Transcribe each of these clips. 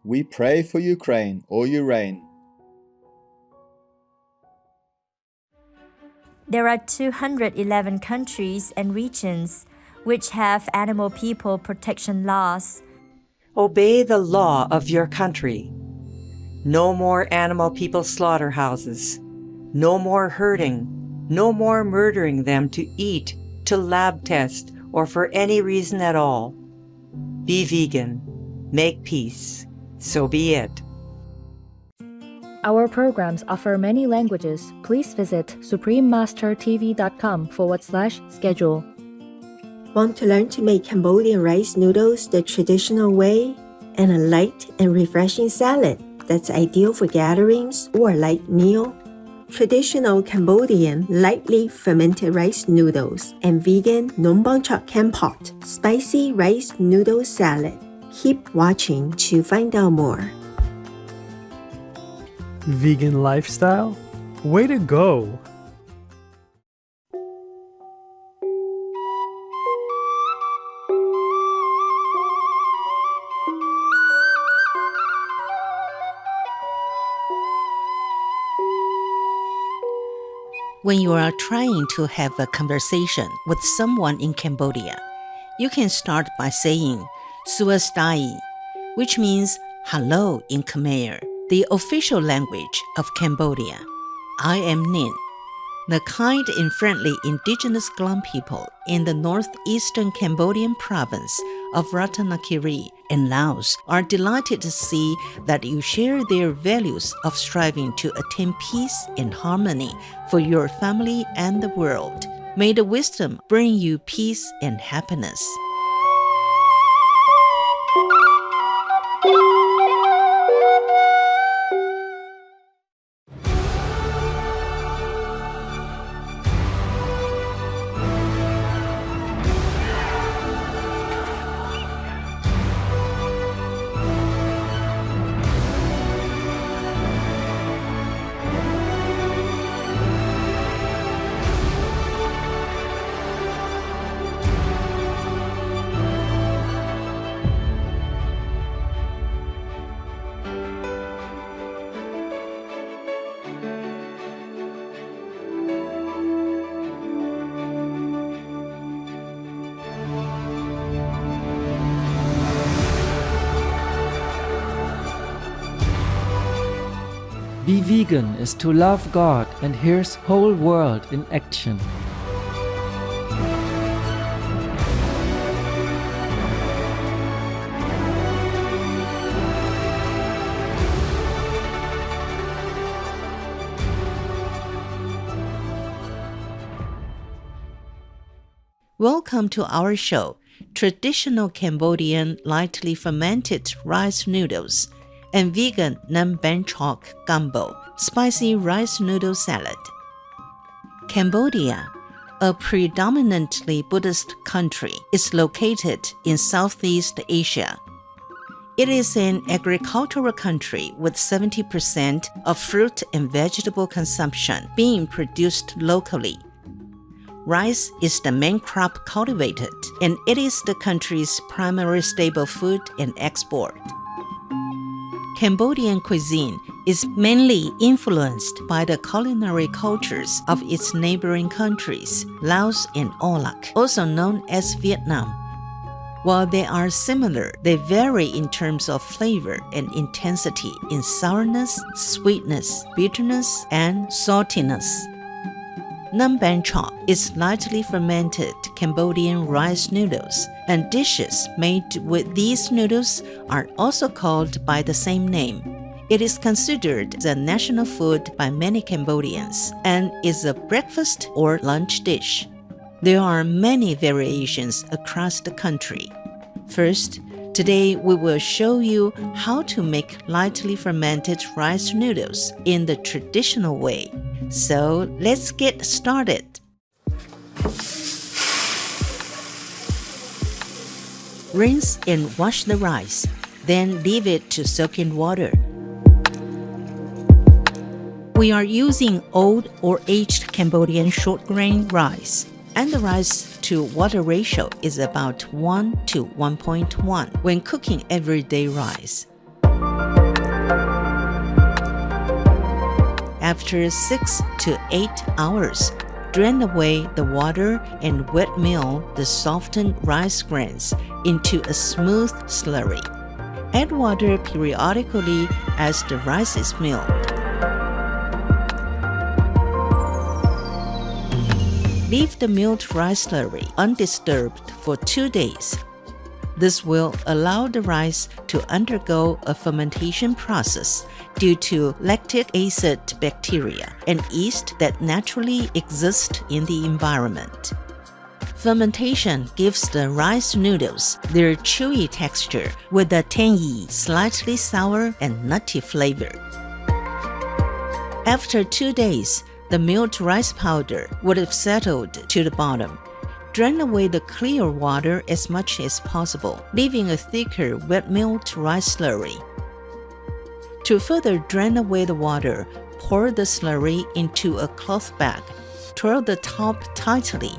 We pray for Ukraine or Ukraine. There are 211 countries and regions which have animal people protection laws. Obey the law of your country. No more animal people slaughterhouses. No more hurting. No more murdering them to eat, to lab test, or for any reason at all. Be vegan. Make peace. So be it. Our programs offer many languages. Please visit suprememastertv.com/schedule. Want to learn to make Cambodian rice noodles the traditional way? And a light and refreshing salad that's ideal for gatherings or a light meal? Traditional Cambodian lightly fermented rice noodles and vegan Banhchok Kampot spicy rice noodle salad. Keep watching to find out more. Vegan lifestyle? Way to go! When you are trying to have a conversation with someone in Cambodia, you can start by saying Suas Dai, which means hello in Khmer, the official language of Cambodia. I am Nin. The kind and friendly indigenous Glom people in the northeastern Cambodian province of Ratanakiri and Laos are delighted to see that you share their values of striving to attain peace and harmony for your family and the world. May the wisdom bring you peace and happiness. Be vegan is to love God, and here's whole world in action. Welcome to our show, Traditional Cambodian Lightly Fermented Rice Noodles and Vegan Banhchok Kampot Spicy Rice Noodle Salad. Cambodia, a predominantly Buddhist country, is located in Southeast Asia. It is an agricultural country with 70% of fruit and vegetable consumption being produced locally. Rice is the main crop cultivated, and it is the country's primary staple food and export. Cambodian cuisine is mainly influenced by the culinary cultures of its neighboring countries, Laos and Olac, also known as Vietnam. While they are similar, they vary in terms of flavor and intensity in sourness, sweetness, bitterness, and saltiness. Banhchok is lightly fermented Cambodian rice noodles, and dishes made with these noodles are also called by the same name. It is considered the national food by many Cambodians and is a breakfast or lunch dish. There are many variations across the country. First, today we will show you how to make lightly fermented rice noodles in the traditional way. So let's get started. Rinse and wash the rice, then leave it to soak in water. We are using old or aged Cambodian short grain rice, and the rice to water ratio is about 1 to 1.1 when cooking everyday rice. After 6 to 8 hours, drain away the water and wet mill the softened rice grains into a smooth slurry. Add water periodically as the rice is milled. Leave the milled rice slurry undisturbed for 2 days. This will allow the rice to undergo a fermentation process due to lactic acid bacteria and yeast that naturally exist in the environment. Fermentation gives the rice noodles their chewy texture with a tangy, slightly sour and nutty flavor. After 2 days, the milled rice powder would have settled to the bottom. Drain away the clear water as much as possible, leaving a thicker wet milled rice slurry. To further drain away the water, pour the slurry into a cloth bag, twirl the top tightly,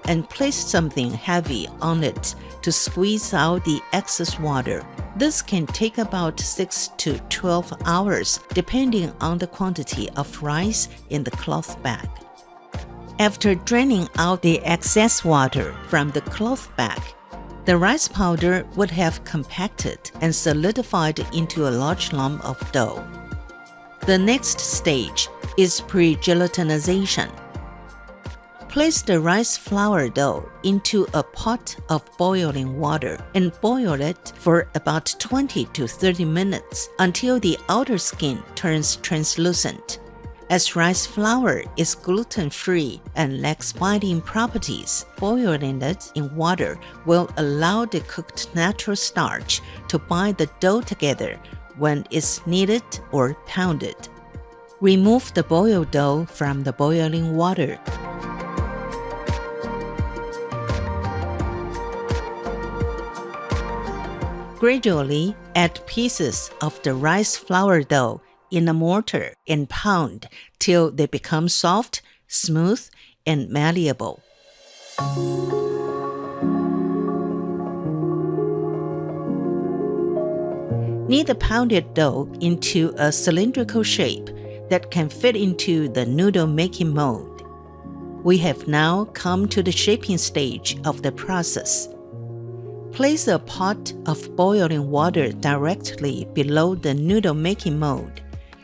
and place something heavy on it to squeeze out the excess water. This can take about 6 to 12 hours, depending on the quantity of rice in the cloth bag. After draining out the excess water from the cloth bag, the rice powder would have compacted and solidified into a large lump of dough. The next stage is pre-gelatinization. Place the rice flour dough into a pot of boiling water and boil it for about 20 to 30 minutes until the outer skin turns translucent. As rice flour is gluten-free and lacks binding properties, boiling it in water will allow the cooked natural starch to bind the dough together when it's kneaded or pounded. Remove the boiled dough from the boiling water. Gradually add pieces of the rice flour dough in a mortar and pound till they become soft, smooth, and malleable. Knead the pounded dough into a cylindrical shape that can fit into the noodle making mold. We have now come to the shaping stage of the process. Place a pot of boiling water directly below the noodle making mold.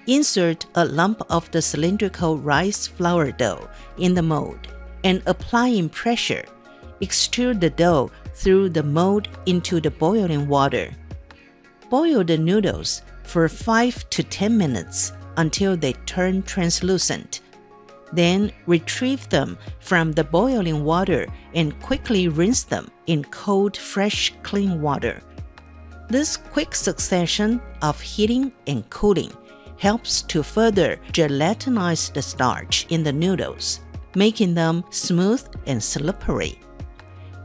Insert a lump of the cylindrical rice flour dough in the mold and applying pressure, extrude the dough through the mold into the boiling water. Boil the noodles for 5 to 10 minutes until they turn translucent. Then retrieve them from the boiling water and quickly rinse them in cold, fresh, clean water. This quick succession of heating and cooling helps to further gelatinize the starch in the noodles, making them smooth and slippery.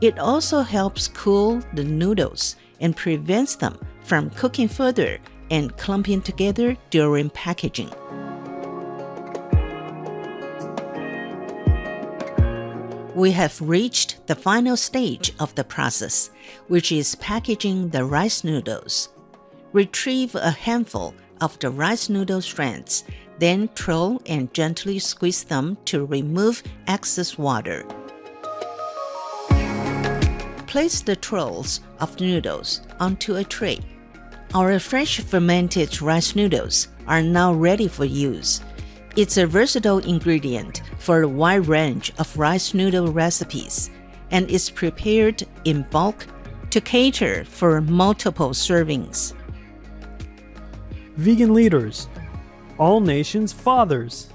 It also helps cool the noodles and prevents them from cooking further and clumping together during packaging. We have reached the final stage of the process, which is packaging the rice noodles. Retrieve a handful of the rice noodle strands, then twirl and gently squeeze them to remove excess water. Place the twirls of noodles onto a tray. Our fresh fermented rice noodles are now ready for use. It's a versatile ingredient for a wide range of rice noodle recipes and is prepared in bulk to cater for multiple servings. Vegan leaders, all nations' fathers.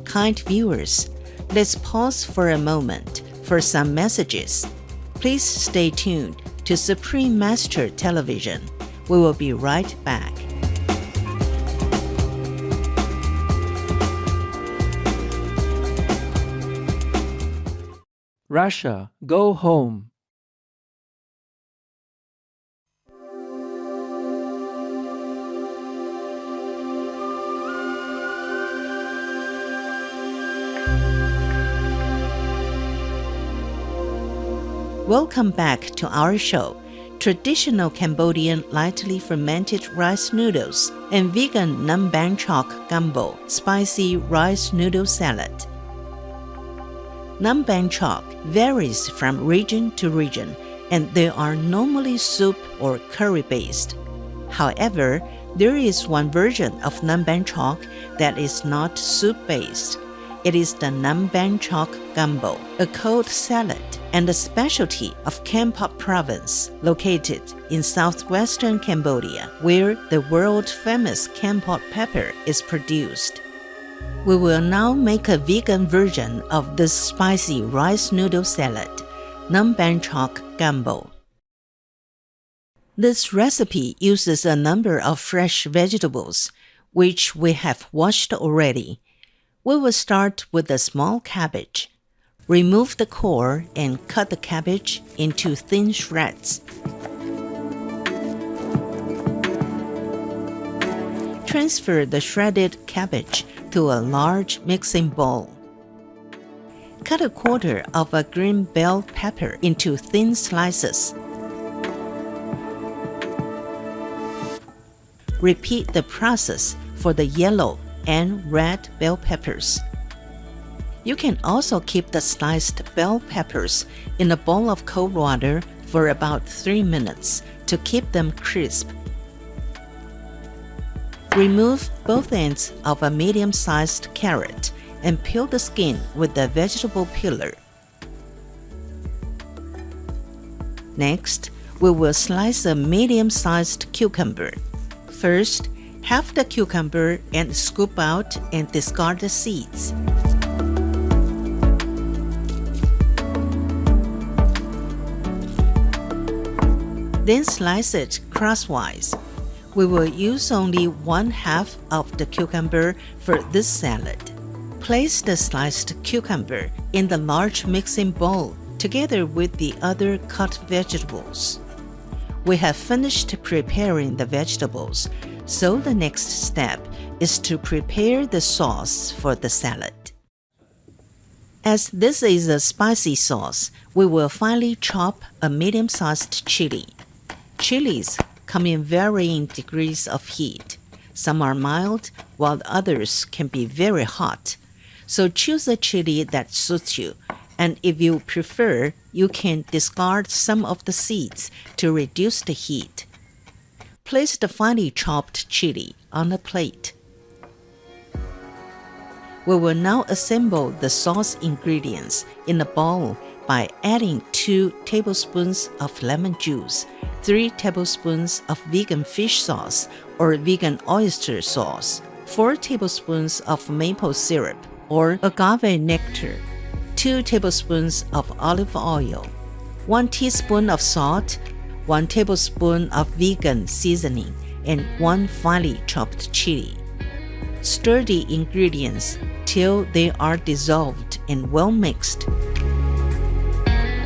Kind viewers, let's pause for a moment for some messages. Please stay tuned to Supreme Master Television. We will be right back. Russia, go home. Welcome back to our show, traditional Cambodian lightly fermented rice noodles and vegan Banhchok Kampot spicy rice noodle salad. Banhchok varies from region to region, and they are normally soup or curry based. However, there is one version of Banhchok that is not soup based. It is the Banhchok Kampot, a cold salad and a specialty of Kampot province, located in southwestern Cambodia, where the world-famous Kampot pepper is produced. We will now make a vegan version of this spicy rice noodle salad, Banhchok Kampot. This recipe uses a number of fresh vegetables, which we have washed already. We will start with a small cabbage. Remove the core and cut the cabbage into thin shreds. Transfer the shredded cabbage to a large mixing bowl. Cut a quarter of a green bell pepper into thin slices. Repeat the process for the yellow and red bell peppers. You can also keep the sliced bell peppers in a bowl of cold water for about 3 minutes to keep them crisp. Remove both ends of a medium-sized carrot and peel the skin with the vegetable peeler. Next, we will slice a medium-sized cucumber. First, halve the cucumber and scoop out and discard the seeds. Then slice it crosswise. We will use only 1/2 of the cucumber for this salad. Place the sliced cucumber in the large mixing bowl together with the other cut vegetables. We have finished preparing the vegetables, so the next step is to prepare the sauce for the salad. As this is a spicy sauce, we will finely chop a medium-sized chili. Chilies come in varying degrees of heat. Some are mild, while others can be very hot. So choose a chili that suits you, and if you prefer, you can discard some of the seeds to reduce the heat. Place the finely chopped chili on a plate. We will now assemble the sauce ingredients in a bowl by adding 2 tablespoons of lemon juice, 3 tablespoons of vegan fish sauce or vegan oyster sauce, 4 tablespoons of maple syrup or agave nectar, 2 tablespoons of olive oil, 1 teaspoon of salt, 1 tablespoon of vegan seasoning, and 1 finely chopped chili. Stir the ingredients till they are dissolved and well mixed.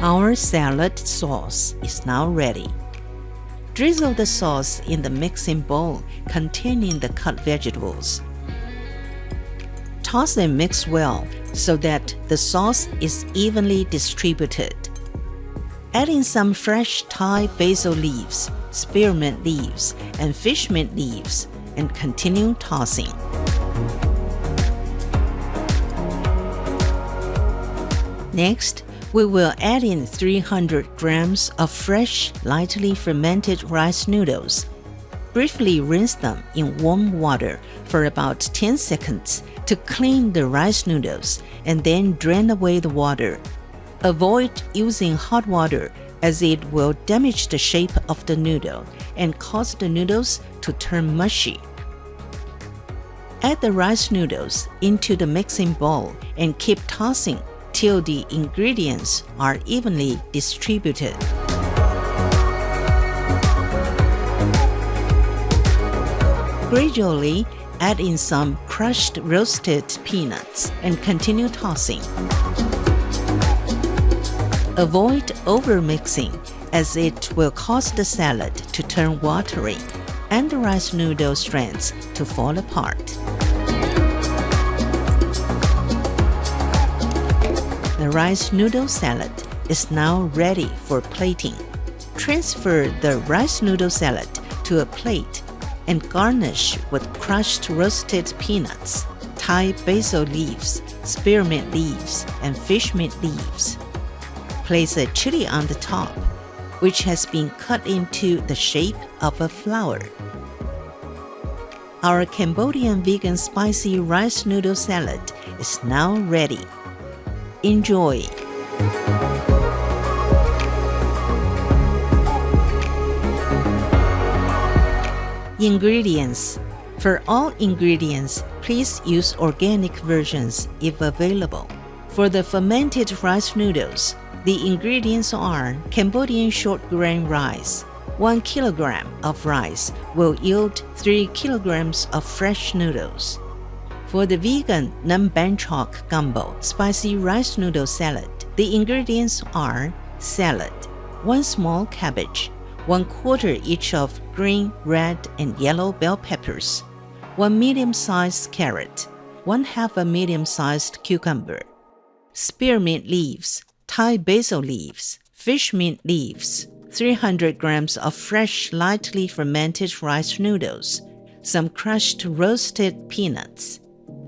Our salad sauce is now ready. Drizzle the sauce in the mixing bowl containing the cut vegetables. Toss and mix well so that the sauce is evenly distributed. Add in some fresh Thai basil leaves, spearmint leaves, and fishmint leaves, and continue tossing. Next, we will add in 300 grams of fresh, lightly fermented rice noodles. Briefly rinse them in warm water for about 10 seconds to clean the rice noodles and then drain away the water. Avoid using hot water as it will damage the shape of the noodle and cause the noodles to turn mushy. Add the rice noodles into the mixing bowl and keep tossing till the ingredients are evenly distributed. Gradually, add in some crushed roasted peanuts and continue tossing. Avoid overmixing as it will cause the salad to turn watery and the rice noodle strands to fall apart. The rice noodle salad is now ready for plating. Transfer the rice noodle salad to a plate and garnish with crushed roasted peanuts, Thai basil leaves, spearmint leaves, and fish mint leaves. Place a chili on the top, which has been cut into the shape of a flower. Our Cambodian vegan spicy rice noodle salad is now ready. Enjoy! Ingredients. For all ingredients, please use organic versions if available. For the fermented rice noodles, the ingredients are Cambodian short grain rice. 1 kilogram of rice will yield 3 kilograms of fresh noodles. For the vegan Banhchok Kampot spicy rice noodle salad, the ingredients are salad, 1 small cabbage, 1/4 each of green, red, and yellow bell peppers, 1 medium-sized carrot, 1/2 a medium-sized cucumber, spearmint leaves, Thai basil leaves, fish mint leaves, 300 grams of fresh lightly fermented rice noodles, some crushed roasted peanuts.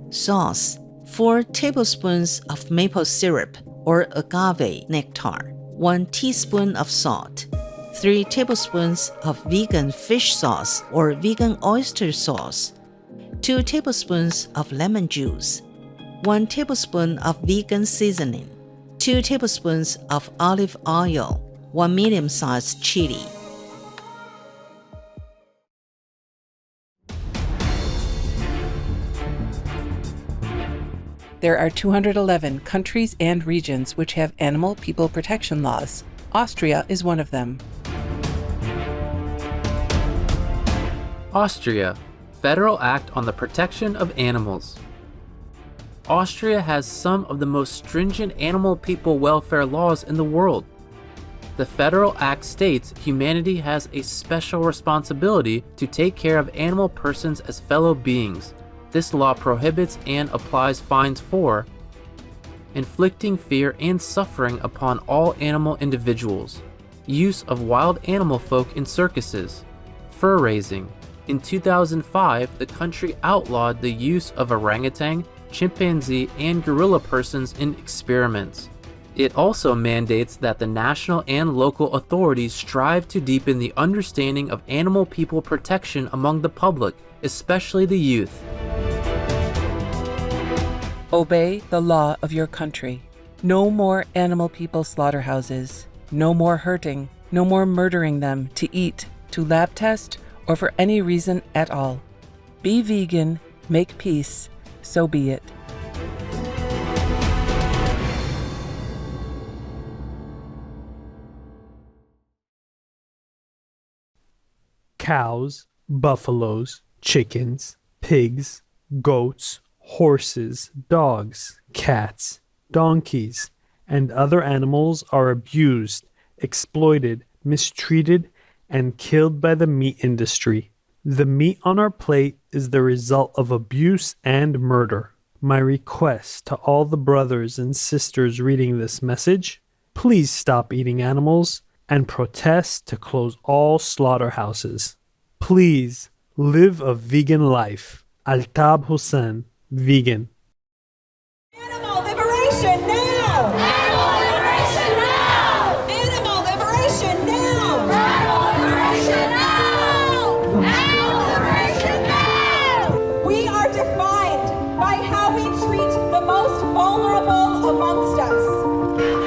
Sauce, 4 tablespoons of maple syrup or agave nectar, 1 teaspoon of salt, 3 tablespoons of vegan fish sauce or vegan oyster sauce, 2 tablespoons of lemon juice, 1 tablespoon of vegan seasoning, 2 tablespoons of olive oil, 1 medium-sized chili. There are 211 countries and regions which have animal people protection laws. Austria is one of them. Austria, Federal Act on the Protection of Animals. Austria has some of the most stringent animal people welfare laws in the world. The Federal Act states humanity has a special responsibility to take care of animal persons as fellow beings. This law prohibits and applies fines for inflicting fear and suffering upon all animal individuals, use of wild animal folk in circuses, fur raising. In 2005, the country outlawed the use of orangutan, chimpanzee, and gorilla persons in experiments. It also mandates that the national and local authorities strive to deepen the understanding of animal people protection among the public, especially the youth. Obey the law of your country. No more animal people slaughterhouses. No more hurting. No more murdering them to eat, to lab test, or for any reason at all. Be vegan, make peace, so be it. Cows, buffaloes, chickens, pigs, goats, horses, dogs, cats, donkeys, and other animals are abused, exploited, mistreated, and killed by the meat industry. The meat on our plate is the result of abuse and murder. My request to all the brothers and sisters reading this message, please stop eating animals and protest to close all slaughterhouses. Please live a vegan life. Altab Hussain, vegan. Animal liberation now! Animal liberation now! Animal liberation now! Animal liberation now! Animal liberation now! We are defined by how we treat the most vulnerable amongst us.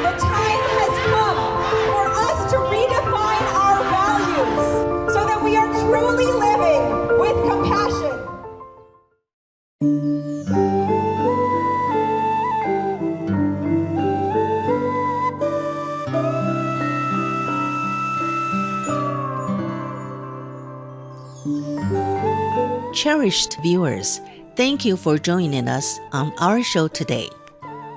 The time has come for us to redefine our values so that we are truly living with compassion. Cherished viewers, thank you for joining us on our show today.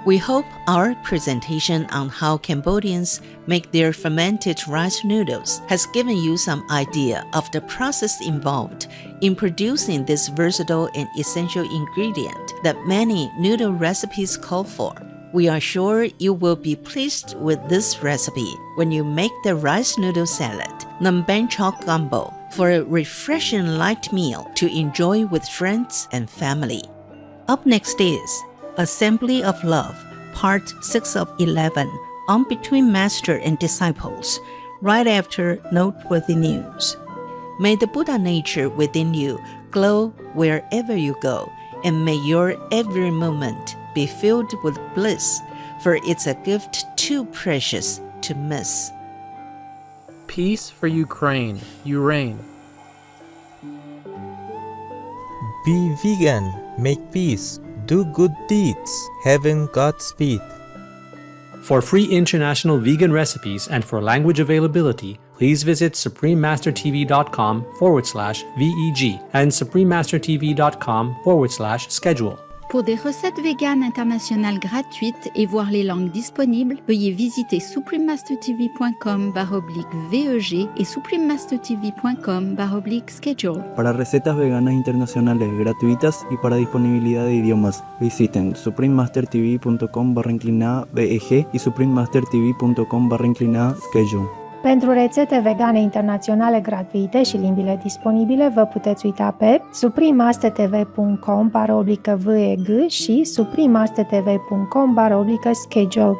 We hope our presentation on how Cambodians make their fermented rice noodles has given you some idea of the process involved in producing this versatile and essential ingredient that many noodle recipes call for. We are sure you will be pleased with this recipe when you make the rice noodle salad, the Banhchok Kampot, for a refreshing light meal to enjoy with friends and family. Up next is Assembly of Love, Part 6 of 11, on Between Master and Disciples, right after Noteworthy News. May the Buddha nature within you glow wherever you go, and may your every moment be filled with bliss, for it's a gift too precious to miss. Peace for Ukraine, you reign. Be vegan, make peace, do good deeds, heaven Godspeed. For free international vegan recipes and for language availability, please visit suprememastertv.com/VEG and suprememastertv.com/schedule. Pour des recettes véganes internationales gratuites et voir les langues disponibles, veuillez visiter suprememastertv.com/VEG et suprememastertv.com/schedule. Para recetas veganas internacionales gratuitas y para disponibilidad de idiomas, visiten suprememastertv.com/VEG y suprememastertv.com/schedule. Pentru rețete vegane internaționale gratuite și limbile disponibile, vă puteți uita pe suprememastertv.com/VEG și suprememastertv.com/schedule.